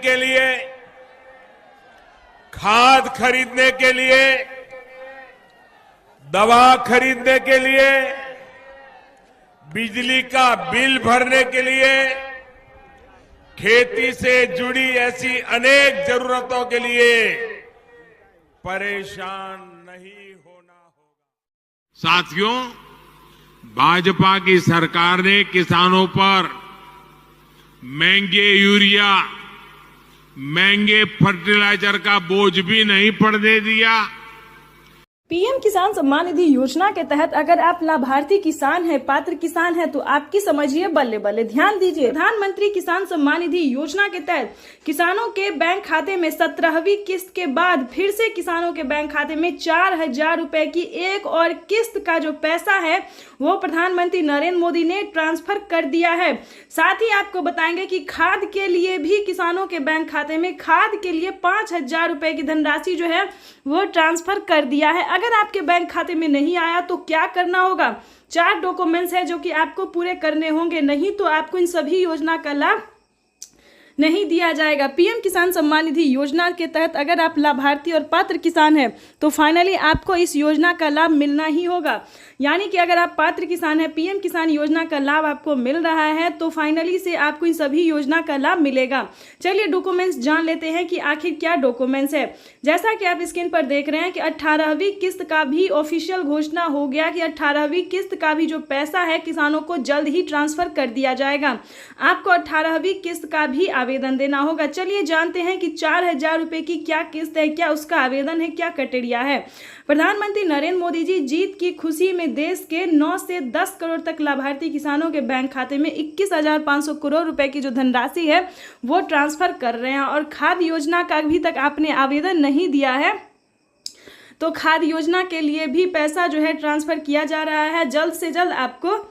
के लिए, खाद खरीदने के लिए, दवा खरीदने के लिए, बिजली का बिल भरने के लिए, खेती से जुड़ी ऐसी अनेक जरूरतों के लिए परेशान नहीं होना होगा। साथियों, भाजपा की सरकार ने किसानों पर महंगे यूरिया, महंगे फर्टिलाइजर का बोझ भी नहीं पड़ने दिया। पीएम किसान सम्मान निधि योजना के तहत अगर आप लाभार्थी किसान हैं, पात्र किसान हैं, तो आपकी समझिए बल्ले बल्ले। ध्यान दीजिए, प्रधानमंत्री किसान सम्मान निधि योजना के तहत किसानों के बैंक खाते में 17वीं किस्त के बाद फिर से किसानों के बैंक खाते में 4,000 रुपए की एक और किस्त का जो पैसा है वो प्रधानमंत्री नरेंद्र मोदी ने ट्रांसफर कर दिया है। साथ ही आपको बताएंगे कि खाद के लिए भी किसानों के बैंक खाते में खाद के लिए 5,000 रुपए की धनराशि जो है वो ट्रांसफर कर दिया है। अगर आपके बैंक खाते में नहीं आया तो क्या करना होगा? 4 डॉक्यूमेंट्स है जो कि आपको पूरे करने होंगे, नहीं तो आपको इन सभी योजना का लाभ नहीं दिया जाएगा। पीएम किसान सम्मान निधि योजना के तहत अगर आप लाभार्थी और पात्र किसान हैं तो फाइनली आपको इस योजना का लाभ मिलना ही होगा। यानी कि अगर आप पात्र किसान हैं, पीएम किसान योजना का लाभ आपको मिल रहा है तो फाइनली से आपको इन सभी योजना का लाभ मिलेगा। चलिए डॉक्यूमेंट्स जान लेते हैं कि आखिर क्या डॉक्यूमेंट्स है। जैसा कि आप स्क्रीन पर देख रहे हैं कि 18वीं किस्त का भी ऑफिशियल घोषणा हो गया कि 18वीं किस्त का भी जो पैसा है किसानों को जल्द ही ट्रांसफर कर दिया जाएगा। आपको 18वीं किस्त का भी आवेदन देना होगा। चलिए जानते हैं कि 4,000 रुपए की क्या किस्त है, क्या उसका आवेदन है, क्या क्राइटेरिया है। प्रधानमंत्री नरेंद्र मोदी जी जीत की खुशी में देश के 9 से 10 करोड़ तक लाभार्थी किसानों के बैंक खाते में 21,500 करोड़ रुपए की जो धनराशि है वो ट्रांसफर कर रहे हैं। और खाद्य योजना का अभी तक आपने आवेदन नहीं दिया है तो खाद्य योजना के लिए भी पैसा जो है ट्रांसफर किया जा रहा है। जल्द से जल्द आपको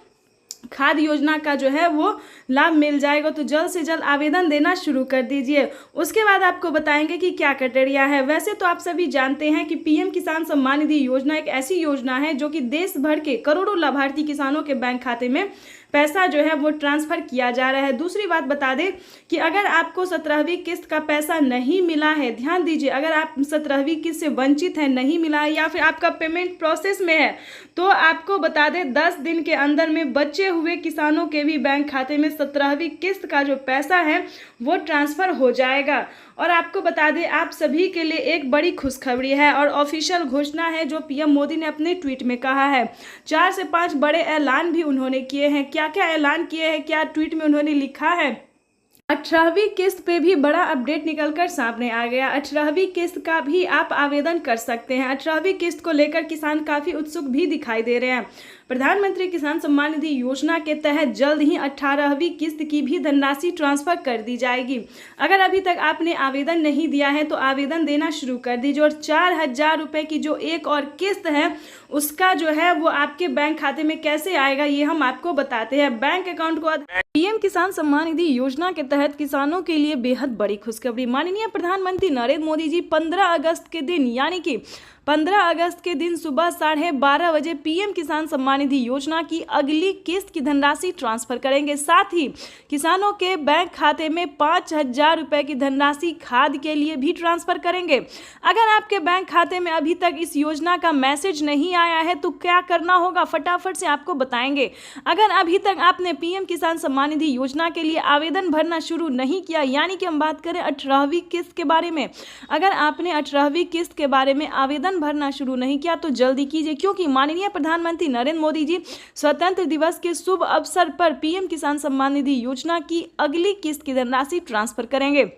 खाद्य योजना का जो है वो लाभ मिल जाएगा, तो जल्द से जल्द आवेदन देना शुरू कर दीजिए। उसके बाद आपको बताएंगे कि क्या क्राइटेरिया है। वैसे तो आप सभी जानते हैं कि पीएम किसान सम्मान निधि योजना एक ऐसी योजना है जो कि देश भर के करोड़ों लाभार्थी किसानों के बैंक खाते में पैसा जो है वो ट्रांसफर किया जा रहा है। दूसरी बात बता दें कि अगर आपको 17वीं किस्त का पैसा नहीं मिला है, ध्यान दीजिए, अगर आप 17वीं किस्त से वंचित हैं, नहीं मिला है या फिर आपका पेमेंट प्रोसेस में है तो आपको बता दें 10 दिन के अंदर में बचे हुए किसानों के भी बैंक खाते में 17वीं किस्त का जो पैसा है वो ट्रांसफर हो जाएगा। और आपको बता दें आप सभी के लिए एक बड़ी खुशखबरी है और ऑफिशियल घोषणा है जो पीएम मोदी ने अपने ट्वीट में कहा है। 4 से 5 बड़े ऐलान भी उन्होंने किए हैं। क्या क्या ऐलान किए हैं, क्या ट्वीट में उन्होंने लिखा है? 18वीं किस्त पे भी बड़ा अपडेट निकलकर सामने आ गया। 18वीं किस्त का भी आप आवेदन कर सकते हैं। 18वीं किस्त को लेकर किसान काफी उत्सुक भी दिखाई दे रहे हैं। प्रधानमंत्री किसान सम्मान निधि योजना के तहत जल्द ही 18वीं किस्त की भी धनराशि ट्रांसफर कर दी जाएगी। अगर अभी तक आपने आवेदन नहीं दिया है तो आवेदन देना शुरू कर दीजिए। और 4,000 रुपए की जो एक और किस्त है उसका जो है वो आपके बैंक खाते में कैसे आएगा ये हम आपको बताते हैं। बैंक अकाउंट को पीएम किसान सम्मान निधि योजना के तहत किसानों के लिए बेहद बड़ी खुशखबरी। माननीय प्रधानमंत्री नरेंद्र मोदी जी 15 अगस्त के दिन यानी कि 15 अगस्त के दिन सुबह 12:30 बजे पीएम किसान सम्मान निधि योजना की अगली किस्त की धनराशि ट्रांसफर करेंगे। साथ ही किसानों के बैंक खाते में 5,000 रुपए की धनराशि खाद के लिए भी ट्रांसफर करेंगे। अगर आपके बैंक खाते में अभी तक इस योजना का मैसेज नहीं आया है तो क्या करना होगा, फटाफट से आपको बताएंगे। अगर अभी तक आपने पीएम किसान सम्मान निधि योजना के लिए आवेदन भरना शुरू नहीं किया, यानी कि हम बात करें 18वीं किस्त के बारे में, अगर आपने 18वीं किस्त के बारे में आवेदन भरना शुरू नहीं किया तो जल्दी कीजिए, क्योंकि माननीय प्रधानमंत्री नरेंद्र मोदी जी स्वतंत्र दिवस के शुभ अवसर पर पीएम किसान सम्मान निधि योजना की अगली किस्त की धनराशि ट्रांसफर करेंगे।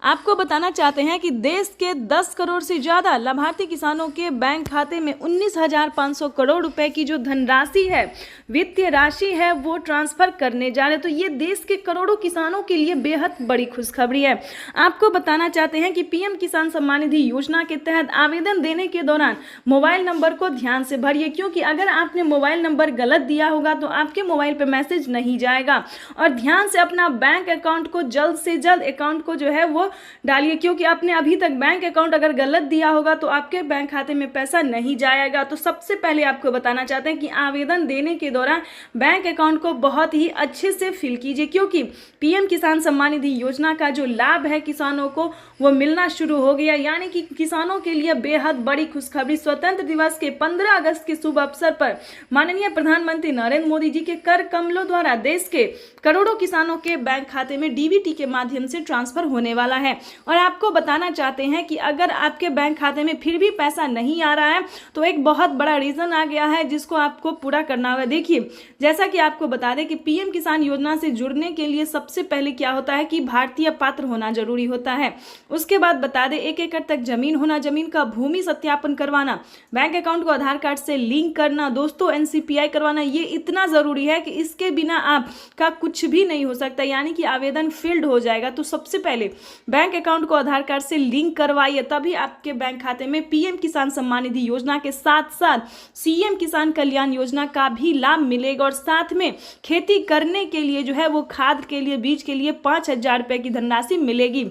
आपको बताना चाहते हैं कि देश के 10 करोड़ से ज्यादा लाभार्थी किसानों के बैंक खाते में 19,500 करोड़ रुपए की जो धनराशि है, वित्तीय राशि है, वो ट्रांसफर करने जा रहे हैं। तो ये देश के करोड़ों किसानों के लिए बेहद बड़ी खुशखबरी है। आपको बताना चाहते हैं कि पीएम किसान सम्मान निधि योजना के तहत आवेदन देने के दौरान मोबाइल नंबर को ध्यान से भरिए, क्योंकि अगर आपने मोबाइल नंबर गलत दिया होगा तो आपके मोबाइल पे मैसेज नहीं जाएगा। और ध्यान से अपना बैंक अकाउंट को जल्द से जल्द अकाउंट को जो है वो वो डालिए, क्योंकि आपने अभी तक बैंक अकाउंट अगर गलत दिया होगा तो आपके बैंक खाते में पैसा नहीं जाएगा। तो सबसे पहले आपको बताना चाहते हैं कि आवेदन देने के दौरान बैंक अकाउंट को बहुत ही अच्छे से फिल कीजिए, क्योंकि पीएम किसान सम्मान निधि योजना का जो लाभ है किसानों को वो मिलना शुरू हो गया। यानी कि किसानों के लिए बेहद बड़ी खुशखबरी। स्वतंत्र दिवस के 15 अगस्त के शुभ अवसर पर माननीय प्रधानमंत्री नरेंद्र मोदी जी के कर कमलों द्वारा देश के करोड़ों किसानों के बैंक खाते में डीबीटी के माध्यम से ट्रांसफर होने वाला है। और आपको बताना चाहते हैं कि अगर आपके बैंक खाते में फिर भी पैसा नहीं आ रहा है तो एक बहुत बड़ा रीजन आ गया है जिसको आपको पूरा करना होगा। देखिए, जैसा कि आपको बता दें कि पीएम किसान योजना से जुड़ने के लिए सबसे पहले क्या होता है कि भारतीय पात्र होना जरूरी होता है। उसके बाद बता दें 1 एकड़ तक जमीन होना, जमीन का भूमि सत्यापन करवाना, बैंक अकाउंट को आधार कार्ड से लिंक करना, दोस्तों एनसीपीआई करवाना। ये इतना जरूरी है कि इसके बिना आपका कुछ भी नहीं हो सकता, यानी कि आवेदन फील्ड हो जाएगा। तो सबसे पहले बैंक अकाउंट को आधार कार्ड से लिंक करवाइए, तभी आपके बैंक खाते में पीएम किसान सम्मान निधि योजना के साथ साथ सीएम किसान कल्याण योजना का भी लाभ मिलेगा। और साथ में खेती करने के लिए जो है वो खाद के लिए, बीज के लिए 5,000 रुपए की धनराशि मिलेगी।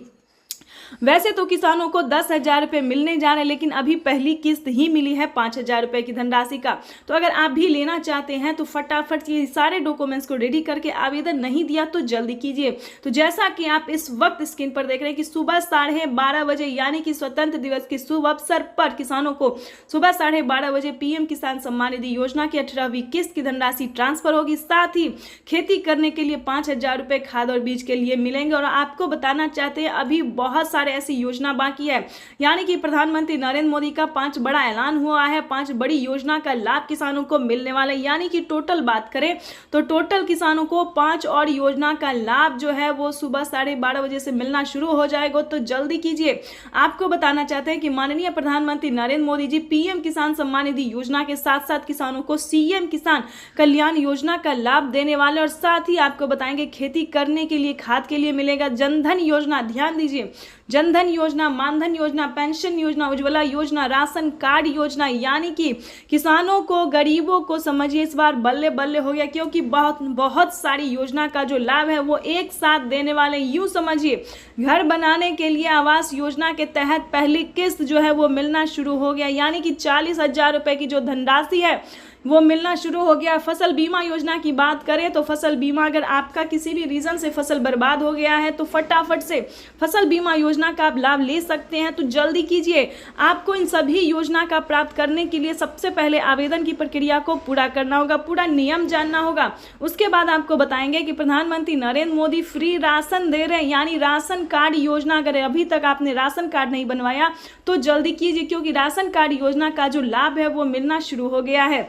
वैसे तो किसानों को 10,000 रुपए मिलने जा रहे हैं, लेकिन अभी पहली किस्त ही मिली है 5,000 रुपए की धनराशि का। तो अगर आप भी लेना चाहते हैं तो फटाफट ये सारे डॉक्यूमेंट्स को रेडी करके, आवेदन नहीं दिया तो जल्दी कीजिए। तो जैसा कि आप इस वक्त स्क्रीन पर देख रहे हैं कि सुबह 12:30 बजे यानी कि स्वतंत्र दिवस के शुभ अवसर पर किसानों को सुबह 12:30 बजे पीएम किसान सम्मान निधि योजना की 18वीं किस्त की धनराशि ट्रांसफर होगी। साथ ही खेती करने के लिए 5,000 रुपए खाद और बीज के लिए मिलेंगे। और आपको बताना चाहते हैं अभी बहुत सारे ऐसी योजना बाकी है, यानी कि प्रधानमंत्री नरेंद्र मोदी का 5 बड़ा ऐलान हुआ है, 5 बड़ी योजना का लाभ किसानों को मिलने वाला है। यानी कि टोटल बात करें तो टोटल किसानों को 5 और योजना का लाभ जो है वो सुबह 12:30 बजे से मिलना शुरू हो जाएगा। तो जल्दी कीजिए। आपको बताना चाहते हैं कि माननीय प्रधानमंत्री नरेंद्र मोदी जी पीएम किसान सम्मान निधि योजना के साथ साथ किसानों को सीएम किसान कल्याण योजना का लाभ देने वाले। और साथ ही आपको बताएंगे खेती करने के लिए खाद के लिए मिलेगा। जनधन योजना, ध्यान दीजिए, जनधन योजना, मानधन योजना, पेंशन योजना, उज्ज्वला योजना, राशन कार्ड योजना, यानी कि किसानों को, गरीबों को समझिए इस बार बल्ले बल्ले हो गया, क्योंकि बहुत सारी योजना का जो लाभ है वो एक साथ देने वाले। यूं समझिए, घर बनाने के लिए आवास योजना के तहत पहली किस्त जो है वो मिलना शुरू हो गया, यानी कि 40,000 रुपए की जो धनराशि है वो मिलना शुरू हो गया। फसल बीमा योजना की बात करें तो फसल बीमा, अगर आपका किसी भी रीजन से फसल बर्बाद हो गया है तो फटाफट से फसल बीमा योजना का आप लाभ ले सकते हैं। तो जल्दी कीजिए। आपको इन सभी योजना का प्राप्त करने के लिए सबसे पहले आवेदन की प्रक्रिया को पूरा करना होगा, पूरा नियम जानना होगा। उसके बाद आपको बताएंगे कि प्रधानमंत्री नरेंद्र मोदी फ्री राशन दे रहे हैं, यानी राशन कार्ड योजना। अगर अभी तक आपने राशन कार्ड नहीं बनवाया तो जल्दी कीजिए, क्योंकि राशन कार्ड योजना का जो लाभ है वो मिलना शुरू हो गया है।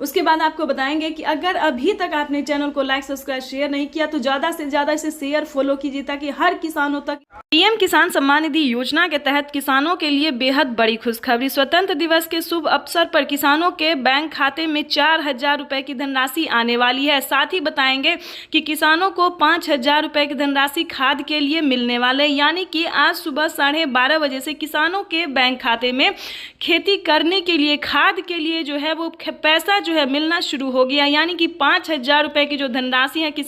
उसके बाद आपको बताएंगे कि अगर अभी तक आपने चैनल को लाइक, सब्सक्राइब, शेयर नहीं किया तो ज्यादा से ज्यादा इसे शेयर, फॉलो कीजिए, ताकि हर किसानों तक पीएम किसान सम्मान निधि योजना के तहत किसानों के लिए बेहद बड़ी खुशखबरी। स्वतंत्र दिवस के शुभ अवसर पर किसानों के बैंक खाते में 4,000 रुपए की धनराशि आने वाली है। साथ ही बताएंगे कि किसानों को 5,000 रुपए की धनराशि खाद के लिए मिलने वाले, यानी कि आज सुबह 12:30 बजे से किसानों के बैंक खाते में खेती करने के लिए, खाद के लिए जो है वो पैसा जो है मिलना शुरू हो गया। यानी कि 5,000 रुपए की जो धनराशि है किसान